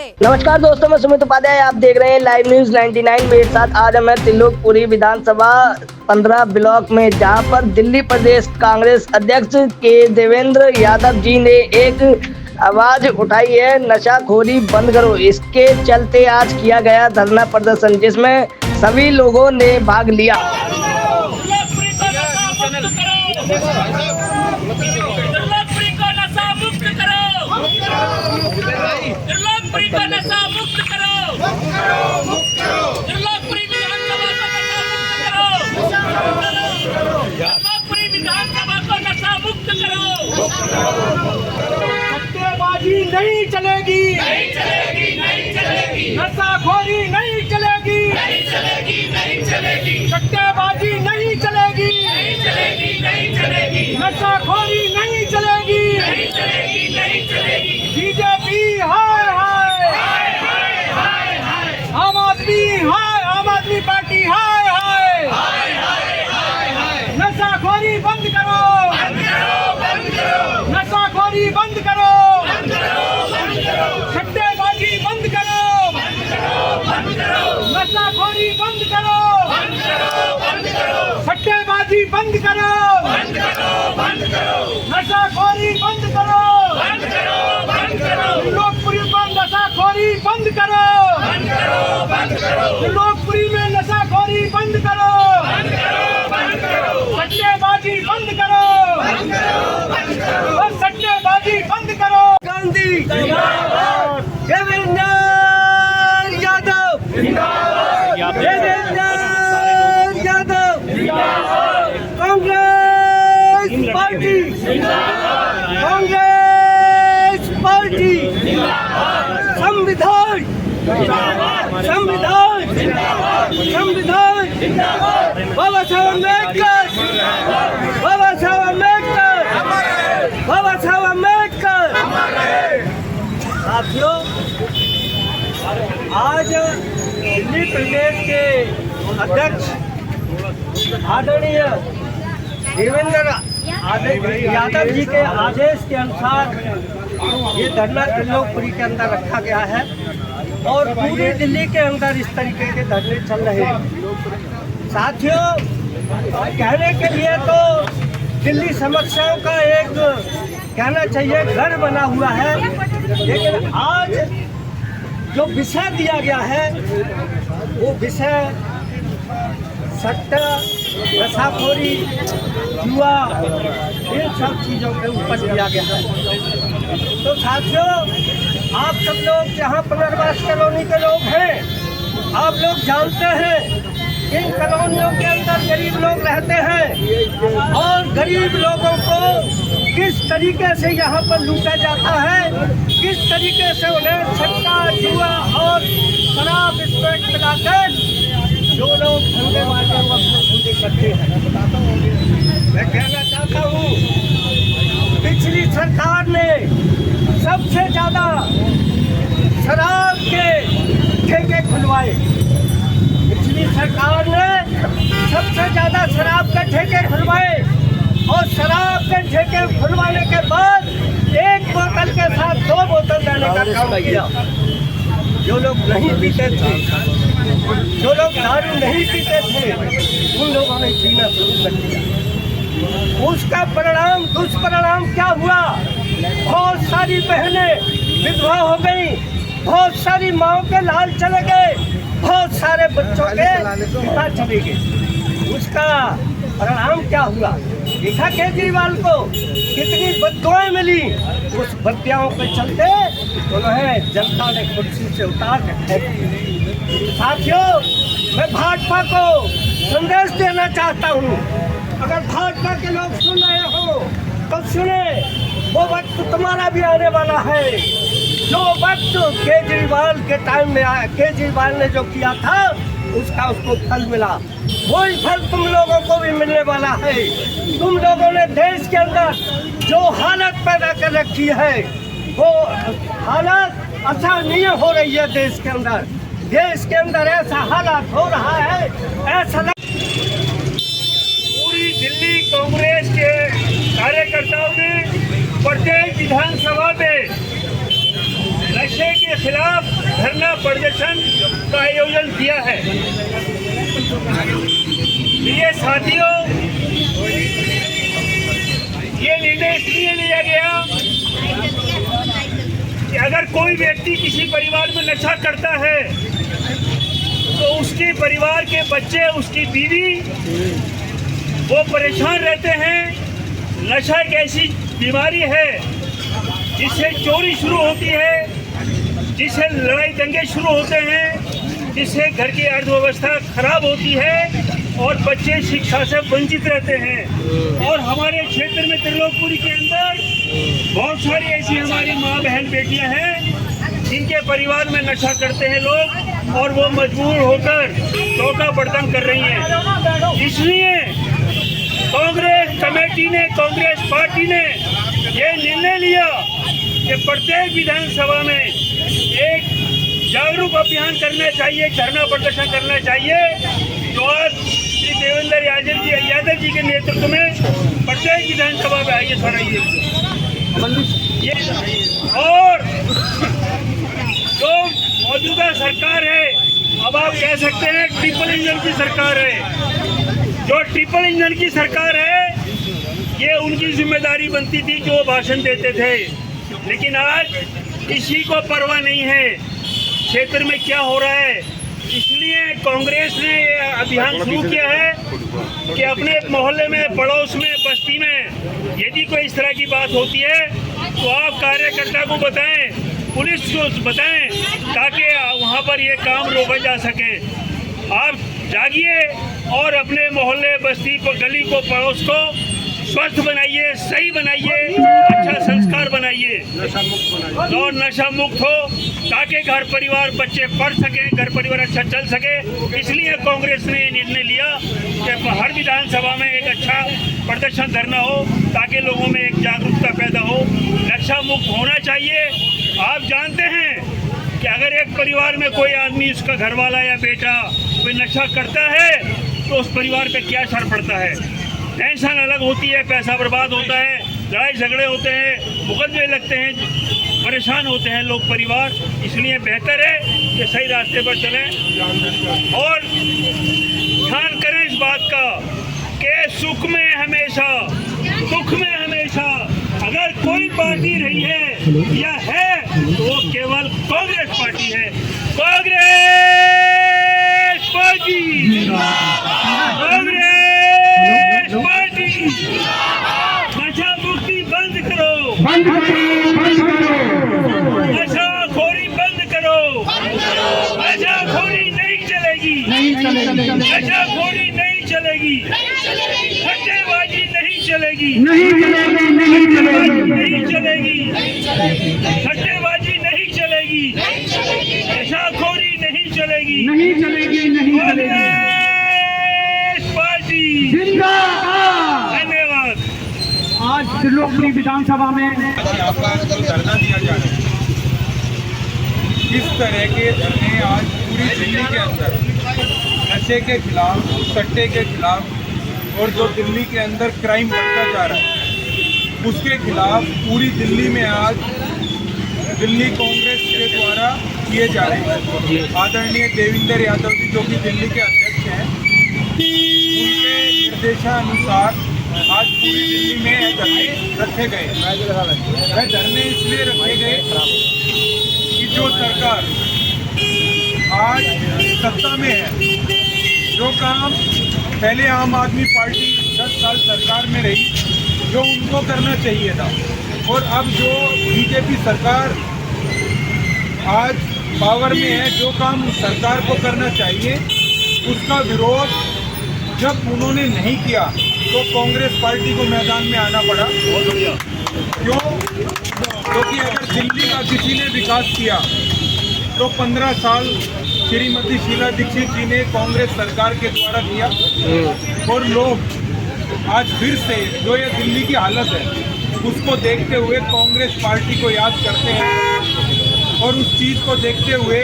नमस्कार दोस्तों, मैं सुमित उपाध्याय, आप देख रहे हैं लाइव न्यूज 99। मेरे साथ आज मैं त्रिलोकपुरी विधानसभा 15 ब्लॉक में, जहां पर दिल्ली प्रदेश कांग्रेस अध्यक्ष के देवेंद्र यादव जी ने एक आवाज उठाई है, नशाखोरी बंद करो। इसके चलते आज किया गया धरना प्रदर्शन, जिसमें सभी लोगों ने भाग लिया। सट्टेबाजी नहीं चलेगी, नहीं चलेगी, नहीं चलेगी। नशाखोरी नहीं चलेगी, नहीं चलेगी, नहीं चलेगी। सट्टेबाजी नहीं चलेगी, नहीं चलेगी, नहीं चलेगी। नशाखोरी नहीं चलेगी, नहीं चलेगी, नहीं चलेगी। बीजेपी हाय हाय, हाय हाय हाय हाय। आम आदमी हाय, आम आदमी पार्टी हाय हाय, हाय हाय हाय हाय। नशाखोरी बंद करो, बंद करो, बंद करो। नशाखोरी बंद करो, बंद करो, बंद करो। सट्टेबाजी बंद करो, बंद करो, बंद करो। नशाखोरी बंद करो, बंद करो, बंद करो। सट्टेबाजी बंद करो, बंद करो, बंद करो। नशाखोरी बंद करो, बंद करो, बंद करो। त्रिलोकपुरी में नशाखोरी बंद करो, बंद करो, बंद करो। त्रिलोकपुरी में नशाखोरी बंद करो, बंद करो, बंद करो। सट्टेबाजी बंद करो, बंद करो, बंद करो। और सट्टेबाजी बंद करो। गांधी जिंदाबाद, देवेंद्र यादव जिंदाबाद, देवेंद्र यादव जिंदाबाद। कांग्रेस पार्टी जिंदाबाद, कांग्रेस पार्टी जिंदाबाद। संविधान जिंदाबाद, संविधान जिंदाबाद, संविधान जिंदाबाद। बाबा साहब अम्बेडकर जिंदाबाद, बाबा साहब अम्बेडकर, बाबा साहब अम्बेडकर। साथियों, आज दिल्ली प्रदेश के अध्यक्ष आदरणीय देवेंद्र यादव जी के आदेश के अनुसार ये धरना त्रिलोकपुरी के अंदर रखा गया है और पूरी दिल्ली के अंदर इस तरीके के धरने चल रहे हैं। साथियों, कहने के लिए तो दिल्ली समस्याओं का एक कहना चाहिए घर बना हुआ है, लेकिन आज जो विषय दिया गया है वो विषय सट्टा, नशाखोरी, जुआ, इन सब चीज़ों के ऊपर दिया गया है। तो साथियों, आप सब लोग जहाँ पुनर्वास कॉलोनी के लोग हैं, आप लोग जानते हैं इन कॉलोनियों के अंदर गरीब लोग रहते हैं और गरीब लोगों को किस तरीके से यहाँ पर लूटा जाता है, किस तरीके से उन्हें सट्टा, जुआ और शराब इसमें खिलाकर जो लोग धंधे वाले वो अपने धंधे करते हैं। मैं कहना चाहता हूँ, पिछली सरकार ने सबसे ज़्यादा शराब के ठेके खुलवाए। पिछली सरकार ने सबसे ज़्यादा शराब के ठेके खुलवाए और शराब के ठेके खुलवाने के बाद एक बोतल के साथ 2 बोतल देने का काम किया। जो लोग नहीं पीते थे, जो लोग दारू नहीं पीते थे, उन लोगों ने पीना शुरू कर दिया। उसका परिणाम, दुष्परिणाम क्या हुआ? बहुत सारी बहनें विधवा हो गई, बहुत सारी माओं के लाल चले गए, बहुत सारे बच्चों के पिता चले गए। उसका परिणाम क्या हुआ? देखा केजरीवाल को कितनी बददुआएं मिली। उस बददुआओं के चलते उन्हें जनता ने कुर्सी से उतार के। साथियों, मैं भाजपा को संदेश देना चाहता हूँ, अगर भाजपा के लोग सुन रहे हो तो सुने, वो वक्त तुम्हारा भी आने वाला है। जो वक्त केजरीवाल के टाइम में आया, केजरीवाल ने जो किया था उसका उसको फल मिला, वही फल तुम लोगों को भी मिलने वाला है। तुम लोगों ने देश के अंदर जो हालत पैदा कर रखी है, वो हालत असहनीय हो रही है। देश के अंदर ऐसा हालत हो रहा है, ऐसा पूरी दिल्ली कांग्रेस के कार्यकर्ताओं ने प्रत्येक विधानसभा में नशे के खिलाफ धरना प्रदर्शन का आयोजन किया है। ये साथियों, ये निर्णय इसलिए लिया गया कि अगर कोई व्यक्ति किसी परिवार में नशा करता है तो उसके परिवार के बच्चे, उसकी बीवी, वो परेशान रहते हैं। नशा एक ऐसी बीमारी है जिससे चोरी शुरू होती है, जिससे लड़ाई दंगे शुरू होते हैं, जिससे घर की अर्थव्यवस्था खराब होती है और बच्चे शिक्षा से वंचित रहते हैं। और हमारे क्षेत्र में त्रिलोकपुरी के अंदर बहुत सारी ऐसी हमारी माँ बहन बेटियां हैं जिनके परिवार में नशा करते हैं लोग, और वो मजबूर होकर टोका बर्तन कर रही हैं। इसलिए कांग्रेस कमेटी ने, कांग्रेस पार्टी ने ये निर्णय लिया कि प्रत्येक विधानसभा में एक जागरूक अभियान करना चाहिए, धरना प्रदर्शन करना चाहिए, जो आज श्री देवेंद्र यादव जी के नेतृत्व में प्रत्येक विधानसभा में आइए सर ये। और जो मौजूदा सरकार है, अब आप कह सकते हैं ट्रिपल इंजन की सरकार है। जो ट्रिपल इंजन की सरकार है, ये उनकी जिम्मेदारी बनती थी जो भाषण देते थे, लेकिन आज किसी को परवाह नहीं है क्षेत्र में क्या हो रहा है। इसलिए कांग्रेस ने ये अभियान शुरू किया है कि अपने मोहल्ले में, पड़ोस में, बस्ती में यदि कोई इस तरह की बात होती है तो आप कार्यकर्ता को बताएं, पुलिस को बताएं, ताकि वहां पर ये काम रोका जा सके। आप जागिए और अपने मोहल्ले, बस्ती को, गली को, पड़ोस को स्वस्थ बनाइए, सही बनाइए, अच्छा संस्कार बनाइए और नशा मुक्त हो, ताकि घर परिवार, बच्चे पढ़ सकें, घर परिवार अच्छा चल सके। इसलिए कांग्रेस ने ये निर्णय लिया कि हर विधानसभा में एक अच्छा प्रदर्शन धरना हो, ताकि लोगों में एक जागरूकता पैदा हो। नशा मुक्त होना चाहिए। आप जानते हैं कि अगर एक परिवार में कोई आदमी, उसका घरवाला या बेटा कोई नशा करता है तो उस परिवार पे क्या असर पड़ता है। टेंशन अलग होती है, पैसा बर्बाद होता है, लड़ाई झगड़े होते हैं, मुकदमे लगते हैं, परेशान होते हैं लोग, परिवार। इसलिए बेहतर है कि सही रास्ते पर चलें और ध्यान करें इस बात का कि सुख में हमेशा, दुख में हमेशा अगर कोई पार्टी रही है या है तो वो केवल कांग्रेस पार्टी है। Congress party, Congress party. नशा मुक्ति बंद करो, नशाखोरी बंद करो। नशाखोरी नहीं चलेगी, नशाखोरी नहीं चलेगी, सट्टेबाजी नहीं चलेगी, नहीं चलेगी, सट्टेबाजी नहीं चलेगी, नशाखोरी नहीं चलेगी, कांग्रेस पार्टी जिंदाबाद। धन्यवाद। आज त्रिलोकपुरी विधानसभा में आपका जो धरना दिया जा रहा है, किस तरह के धरने आज पूरी दिल्ली के अंदर नशे के खिलाफ, सट्टे के खिलाफ और जो दिल्ली के अंदर क्राइम बढ़ता जा रहा है उसके खिलाफ पूरी दिल्ली में आज दिल्ली कांग्रेस के द्वारा किए जा रहे हैं। आदरणीय देवेंद्र यादव जी जो कि दिल्ली के अध्यक्ष हैं, उनके निर्देशानुसार आज पूरी दिल्ली में धरने रखे गए। वह धरने इसलिए रखे गए कि जो सरकार आज सत्ता में है, जो काम पहले आम आदमी पार्टी 10 साल सरकार में रही, जो उनको करना चाहिए था, और अब जो बीजेपी सरकार आज पावर में है, जो काम उस सरकार को करना चाहिए उसका विरोध जब उन्होंने नहीं किया तो कांग्रेस पार्टी को मैदान में आना पड़ा। क्यों? क्योंकि अगर दिल्ली का किसी ने विकास किया तो 15 साल श्रीमती शीला दीक्षित जी ने कांग्रेस सरकार के द्वारा किया, और लोग आज फिर से जो ये दिल्ली की हालत है उसको देखते हुए कांग्रेस पार्टी को याद करते हैं, और उस चीज़ को देखते हुए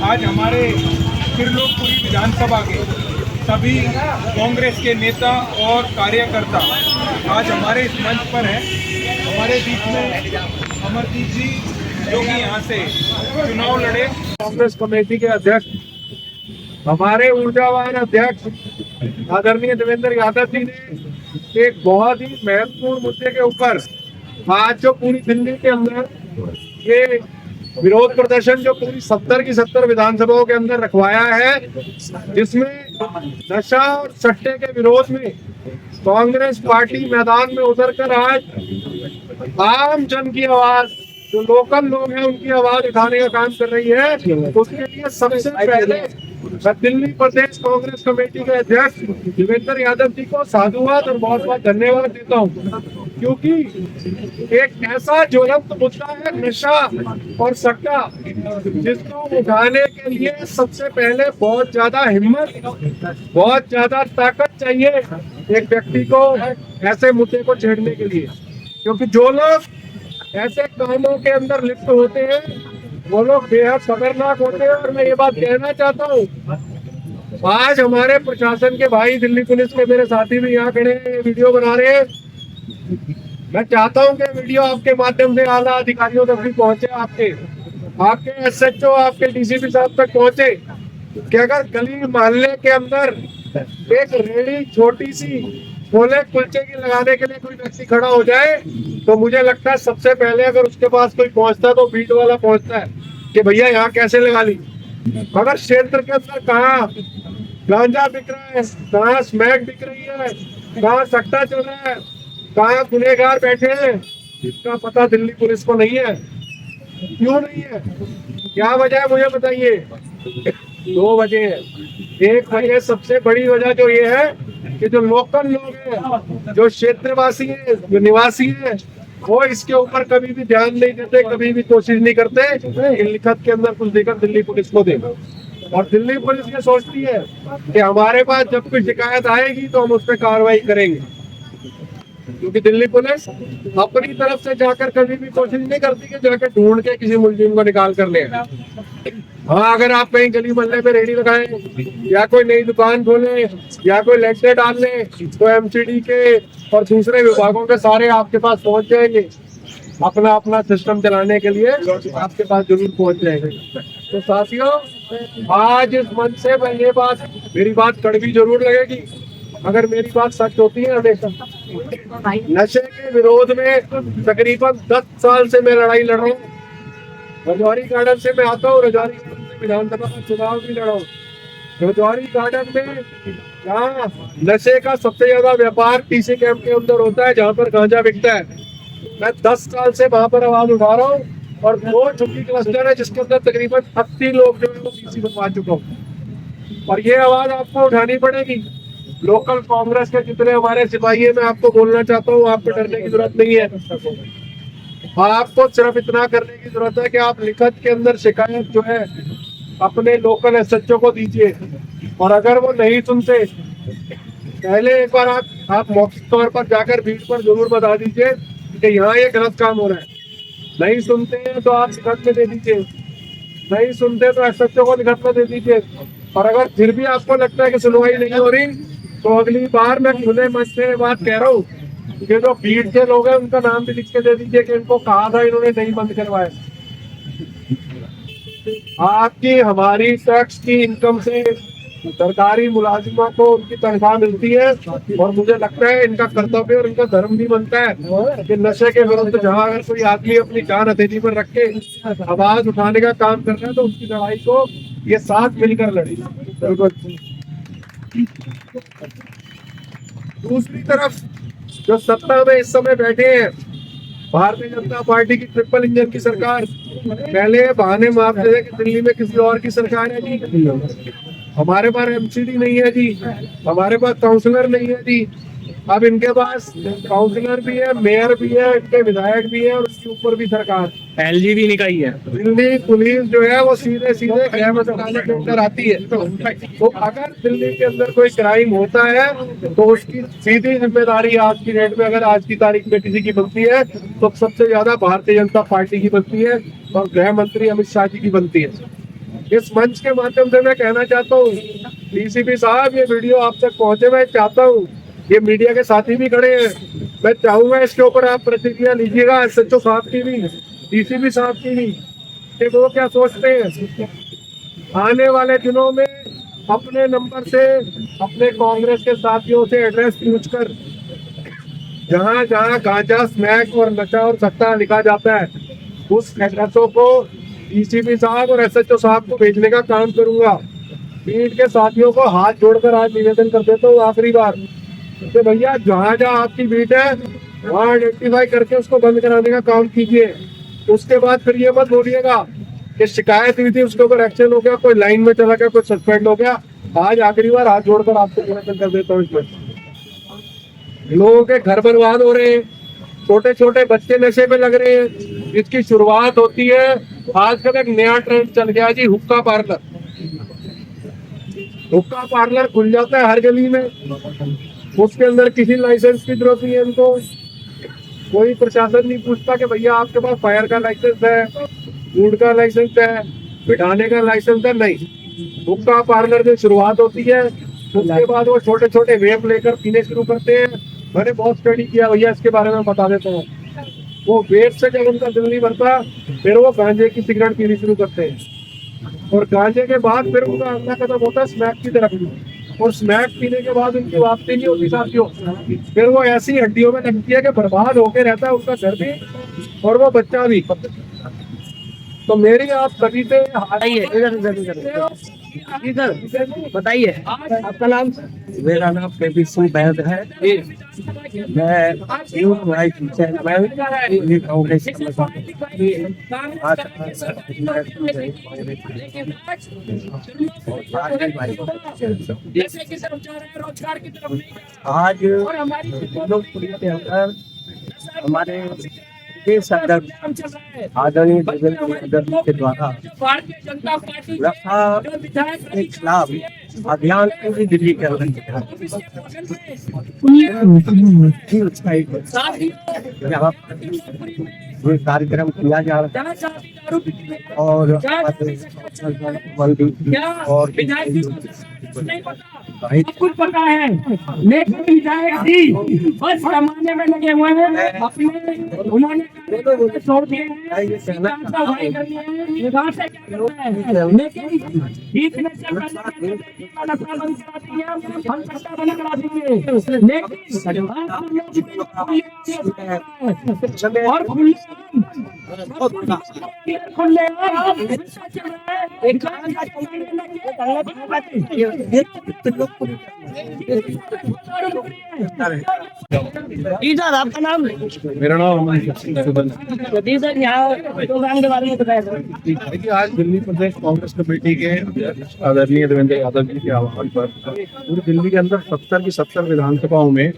आज हमारे त्रिलोकपुरी विधानसभा के सभी कांग्रेस के नेता और कार्यकर्ता आज हमारे इस मंच पर हैं। हमारे बीच में अमरजीत जी जो कि यहाँ से चुनाव लड़े। कांग्रेस कमेटी के अध्यक्ष, हमारे ऊर्जावान अध्यक्ष आदरणीय देवेंद्र यादव जी ने एक बहुत ही महत्वपूर्ण मुद्दे के ऊपर आज जो पूरी दिल्ली के अंदर ये विरोध प्रदर्शन जो पूरी 70 की 70 विधानसभाओं के अंदर रखवाया है, जिसमें नशा और सट्टे के विरोध में कांग्रेस पार्टी मैदान में उतरकर आज आम जन की आवाज, जो लोकल लोग हैं उनकी आवाज उठाने का काम कर रही है। उसके लिए सबसे पहले मैं दिल्ली प्रदेश कांग्रेस कमेटी के अध्यक्ष देवेंद्र यादव जी को साधुवाद और बहुत बहुत धन्यवाद देता हूँ, क्योंकि एक ऐसा ज्वलंत मुद्दा है नशा और सट्टा, जिसको उठाने के लिए सबसे पहले बहुत ज्यादा हिम्मत, बहुत ज्यादा ताकत चाहिए एक व्यक्ति को ऐसे मुद्दे को छेड़ने के लिए। क्योंकि जो लोग ऐसे कामों के अंदर लिप्त होते हैं वो लोग बेहद खतरनाक होते हैं। और मैं ये बात कहना चाहता हूँ, आज हमारे प्रशासन के भाई, दिल्ली पुलिस के मेरे साथी भी यहाँ खड़े हैं, वीडियो बना रहे हैं। मैं चाहता हूँ कि वीडियो आपके माध्यम से आला अधिकारियों तक भी पहुंचे, आपके एसएचओ, आपके डीसीपी साहब तक पहुंचे, कि अगर गली मोहल्ले के अंदर एक रेहड़ी छोटी सी छोले कुलचे की लगाने के लिए कोई व्यक्ति खड़ा हो जाए, तो मुझे लगता है सबसे पहले अगर उसके पास कोई पहुंचता है तो बीट वाला पहुंचता है कि भैया यहाँ कैसे लगा ली। अगर क्षेत्र के अंदर कहाँ गांजा बिक रहा है, कहाँ स्मैक बिक रही है, कहाँ सट्टा चल रहा है, कहाँ गुनहगार बैठे हैं, इसका पता दिल्ली पुलिस को नहीं है। क्यों नहीं है? क्या वजह है मुझे बताइए। 2 वजह है। एक वजह, सबसे बड़ी वजह जो ये है कि जो लोकल लोग हैं, जो क्षेत्रवासी हैं, जो निवासी हैं, वो इसके ऊपर कभी भी ध्यान नहीं देते, कभी भी कोशिश नहीं करते कि लिखत के अंदर कुछ देकर दिल्ली पुलिस को दें। और दिल्ली पुलिस ये सोचती है कि हमारे पास जब कोई शिकायत आएगी तो हम उस पर कार्रवाई करेंगे, क्योंकि दिल्ली पुलिस अपनी तरफ से जाकर कभी भी कोशिश नहीं करती कि जाकर ढूंढ के किसी मुलजिम को निकाल कर ले। हाँ, अगर आप कहीं गली मोहल्ले पे रेहड़ी लगाएं या कोई नई दुकान खोले या कोई लेटे डाल ले, तो एमसीडी के और दूसरे विभागों के सारे आपके पास पहुंच जाएंगे, अपना अपना सिस्टम चलाने के लिए आपके पास जरूर पहुंच जाएंगे। तो साथियों, आज इस मंच से मैं ये बात, मेरी बात कड़वी जरूर लगेगी अगर मेरी बात सच होती है हमेशा। नशे के विरोध में तकरीबन 10 साल से मैं लड़ाई लड़ रहा हूँ। रजौरी गार्डन से मैं आता हूँ, रजौरी गार्डन से विधानसभा का चुनाव भी लड़ा हूँ। रजौरी गार्डन में जहाँ नशे का सबसे ज्यादा व्यापार टीसी कैंप के अंदर होता है, जहाँ पर गांजा बिकता है, मैं 10 साल से वहां पर आवाज उठा रहा हूँ। और 2 झुग्गी क्लस्टर है जिसके अंदर तकरीबन 80 लोग जो है वो पीसी बनवा चुका हूँ। और ये आवाज आपको उठानी पड़ेगी। लोकल कांग्रेस के जितने हमारे सिपाही है, मैं आपको बोलना चाहता हूँ, आपको डरने की जरूरत नहीं है। आपको सिर्फ इतना करने की जरूरत है कि आप लिखत के अंदर शिकायत जो है अपने लोकल एसएचओ को दीजिए। और अगर वो नहीं सुनते, पहले एक बार आप मौखिक तौर पर जाकर भीड़ पर जरूर बता दीजिए कि यहाँ ये गलत काम हो रहा है। नहीं सुनते हैं तो आप लिखत में दे दीजिए, नहीं सुनते तो एसएचओ को लिखत में दे दीजिए। और अगर फिर भी आपको लगता है कि सुनवाई नहीं हो रही, तो अगली बार मैं खुले मन से बात कह रहा हूँ कि जो भीड़ के लोग हैं उनका नाम भी लिख के दे दीजिए कि इनको कहा था, इन्होंने नहीं बंद करवाया। आपकी हमारी टैक्स की इनकम से सरकारी मुलाजिमों को उनकी तनख्वाह मिलती है, और मुझे लगता है इनका कर्तव्य और इनका धर्म भी बनता है कि नशे के विरुद्ध जहाँ अगर कोई आदमी अपनी जान हथेली पर रख के आवाज उठाने का काम कर रहा है, तो उसकी लड़ाई को ये साथ मिलकर लड़े। दूसरी तरफ जो सत्ता में इस समय बैठे हैं, भारतीय जनता पार्टी की ट्रिपल इंजन की सरकार, पहले बहाने मारते थे कि दिल्ली में किसी और की सरकार है जी, हमारे पास एमसीडी नहीं है जी, हमारे पास काउंसलर नहीं है जी। अब इनके पास काउंसलर भी है, मेयर भी है, इनके विधायक भी है, और उसके ऊपर भी सरकार एलजी भी निकाली है। दिल्ली पुलिस जो है वो सीधे सीधे गृह मंत्रालय के अंदर आती है। तो अगर दिल्ली के अंदर कोई क्राइम होता है तो उसकी सीधी जिम्मेदारी आज की डेट में, अगर आज की तारीख में किसी की बनती है, तो सबसे ज्यादा भारतीय जनता पार्टी की बनती है और गृह मंत्री अमित शाह जी की बनती है। इस मंच के माध्यम से मैं कहना चाहता हूँ, डीसीपी साहब, ये वीडियो आप तक पहुंचे। मैं चाहता हूँ, ये मीडिया के साथी भी खड़े हैं, मैं चाहूंगा इसके ऊपर आप प्रतिक्रिया लीजिएगा, एसएचओ साहब की भी, डीसीपी साहब की भी कि वो क्या सोचते हैं आने वाले दिनों में अपने नंबर से अपने कांग्रेस के साथियों से एड्रेस पूछकर जहां जहां गांजा स्मैक और नशा और सट्टा लिखा जाता है उस एड्रेसों को डीसीपी साहब और एसएचओ साहब को भेजने का काम करूंगा। बीट के साथियों को हाथ जोड़कर आज निवेदन कर देता हूँ आखिरी बार कि भैया जहां जहां आपकी बीट है वहां आइडेंटिफाई करके उसको बंद कराने का काम कीजिए। उसके बाद फिर ये मत बोलिएगा कि शिकायत हुई थी उसके ऊपर एक्शन हो गया, कोई लाइन में चला गया, कोई सस्पेंड हो गया। आज आखिरी बार हाथ जोड़कर आपको निवेदन कर देता हूँ। इसमें लोगों के घर बर्बाद हो रहे हैं, छोटे छोटे बच्चे नशे में लग रहे हैं। इसकी शुरुआत होती है आजकल एक नया ट्रेंड चल गया जी, हुक्का पार्लर। हुक्का पार्लर खुल जाता है हर गली में, उसके अंदर किसी लाइसेंस की जरूरत नहीं है इनको। कोई प्रशासन नहीं पूछता कि भैया आपके पास फायर का लाइसेंस है, फूड का लाइसेंस है, बिठाने का लाइसेंस है, नहीं। हुक्का पार्लर से शुरुआत होती है, उसके बाद वो छोटे छोटे वेप लेकर पीने शुरू करते हैं। मैंने बहुत स्टडी किया भैया, इसके बारे में बता देता हूँ। वो वेप से जब उनका दिल नहीं भरता फिर वो गांजे की सिगरेट पीनी शुरू करते हैं, और गांजे के बाद फिर उनका अगला कदम होता है स्मैक की तरफ। और स्मैक पीने के बाद उनकी वापसी नहीं होती साथियों, फिर वो ऐसी हड्डियों में लगती है कि बर्बाद होके रहता है उनका घर भी और वो बच्चा भी। तो मेरी आप सभी से इधर बताइए आपका नाम। मेरा नाम केपी सिंह बैद है। मैं यूथ वाइस चेयरमैन कांग्रेस आज लोकप्रिय के अंदर हमारे देश अध्यक्ष आदरणीय देवेंद्र के द्वारा नशा के खिलाफ अभियान पूरी दिल्ली के अंदर ये कार्यक्रम किया जा रहा है और कुछ पता है लेकिन विधायक बस जमाने में लगे हुए हैं अपने, उन्होंने छोड़ दिए हैं लेकिन बीच में हम सत्ता बना करा देंगे लेकिन और खुले इधर आपका नाम। मेरा नाम जी सर, यहाँ प्रोग्राम के बारे में बताया। देखिए, आज दिल्ली प्रदेश कांग्रेस कमेटी के आदरणीय देवेंद्र यादव जी के आह्वान पर पूरी दिल्ली के अंदर 70 की 70 विधानसभाओं में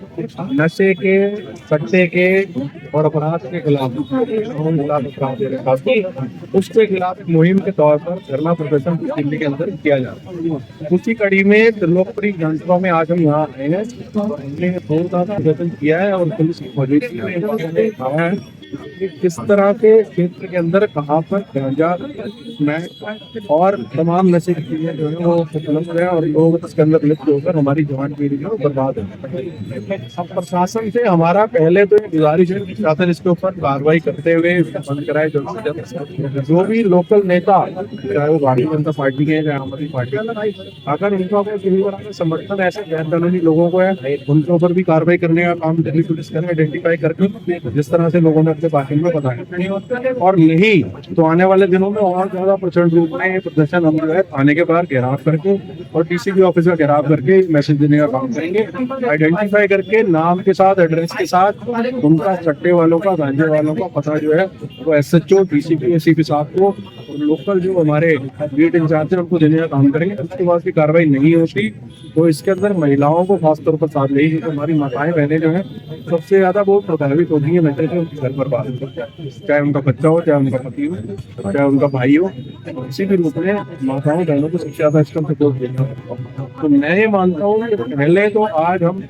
नशे के, सट्टे के और अपराध के खिलाफ उसके खिलाफ एक मुहिम के तौर पर धरना प्रदर्शन दिल्ली के अंदर किया जा रहा है। उसी कड़ी में लोकप्रिय विधानसभा में आज हम यहाँ आए हैं, हमने बहुत ज्यादा प्रदर्शन किया है और पुलिस की मौजूदगी में कहा है कि किस तरह के क्षेत्र के अंदर कहाँ पर गांजा, स्मैक और तमाम नशे की चीजें जो है वो उपलब्ध है और लोग इसके अंदर लिप्त होकर हमारी जवान पीढ़ी जो बर्बाद है। अब प्रशासन से हमारा पहले तो गुजारिश है कि प्रशासन इसके ऊपर कार्रवाई करते हुए बंद कराए जो भी लोकल नेता, चाहे वो भारतीय जनता पार्टी के चाहे आम आदमी पार्टी, अगर उनका कोई किसी तरह का समर्थन ऐसे गैर कानूनी लोगों को है उनके ऊपर भी कार्रवाई करने का काम दिल्ली पुलिस करे, आइडेंटिफाई करके जिस तरह से लोगों ने अपने बाशिंदों को बताया। और नहीं तो आने वाले दिनों में और ज्यादा प्रचंड रूप में प्रदर्शन हम जो है थाने के बाहर घेराव करके और डीसीपी ऑफिस का घेराव करके मैसेज देने का काम करेंगे, आइडेंटिफाई करके नाम के साथ, एड्रेस के साथ उनका सट्टे वालों का, गांजे वालों का पता जो है वो एसएचओ, डीसीपी, एसीपी साहब को और लोकल जो हमारे बीट इंचार्ज है उनको देने का काम करेंगे। उसके बाद भी कार्रवाई नहीं होती तो इसके अंदर महिलाओं को खासतौर पर साथ ले, क्योंकि हमारी माताएं बहनें जो है सबसे ज्यादा बहुत प्रभावित होती है नशे से, घर पर बात चाहे उनका बच्चा हो, चाहे उनका पति हो, चाहे उनका भाई हो, किसी भी रूप में माताओं बहनों को सबसे ज्यादा इसका सपोर्ट देना। तो मैं ये मानता हूँ कि पहले तो आज हम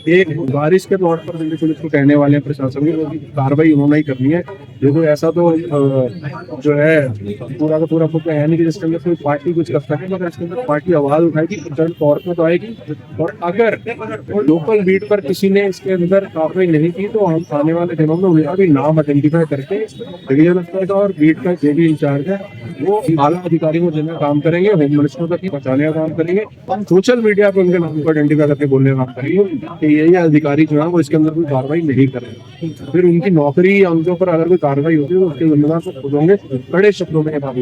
एक बारिश के तौर पर दिल्ली पुलिस को कहने वाले हैं प्रशासन की कार्रवाई उन्होंने ही करनी है। देखो ऐसा तो जो है पूरा का पूरा फुट है नहीं कि जिसके अंदर कोई पार्टी कुछ कर सके, मगर इसके अंदर पार्टी आवाज उठाएगी, प्रचंड तौर पर तो आएगी। और अगर लोकल बीट पर किसी ने इसके अंदर कार्रवाई नहीं की तो हम आने वाले दिनों में उनका भी नाम नाम आइडेंटिफाई करके डिवीजन स्तर का और बीट का जो भी इंचार्ज है वो आला अधिकारियों को देने का काम करेंगे, होम मिनिस्टर तक पहुंचाने का काम करेंगे, सोशल मीडिया पे उनके नाम को आइडेंटिफाई करके बोलने का काम करेंगे कि यही अधिकारी जो है वो इसके अंदर कोई कार्रवाई नहीं करेंगे। फिर उनकी नौकरी या उनके ऊपर अगर कोई कार्रवाई होती है तो उसके जिम्मेदार को खुद होंगे, कड़े शब्दों में बात। आप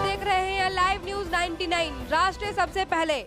देख रहे हैं लाइव न्यूज 99 राष्ट्र सबसे पहले।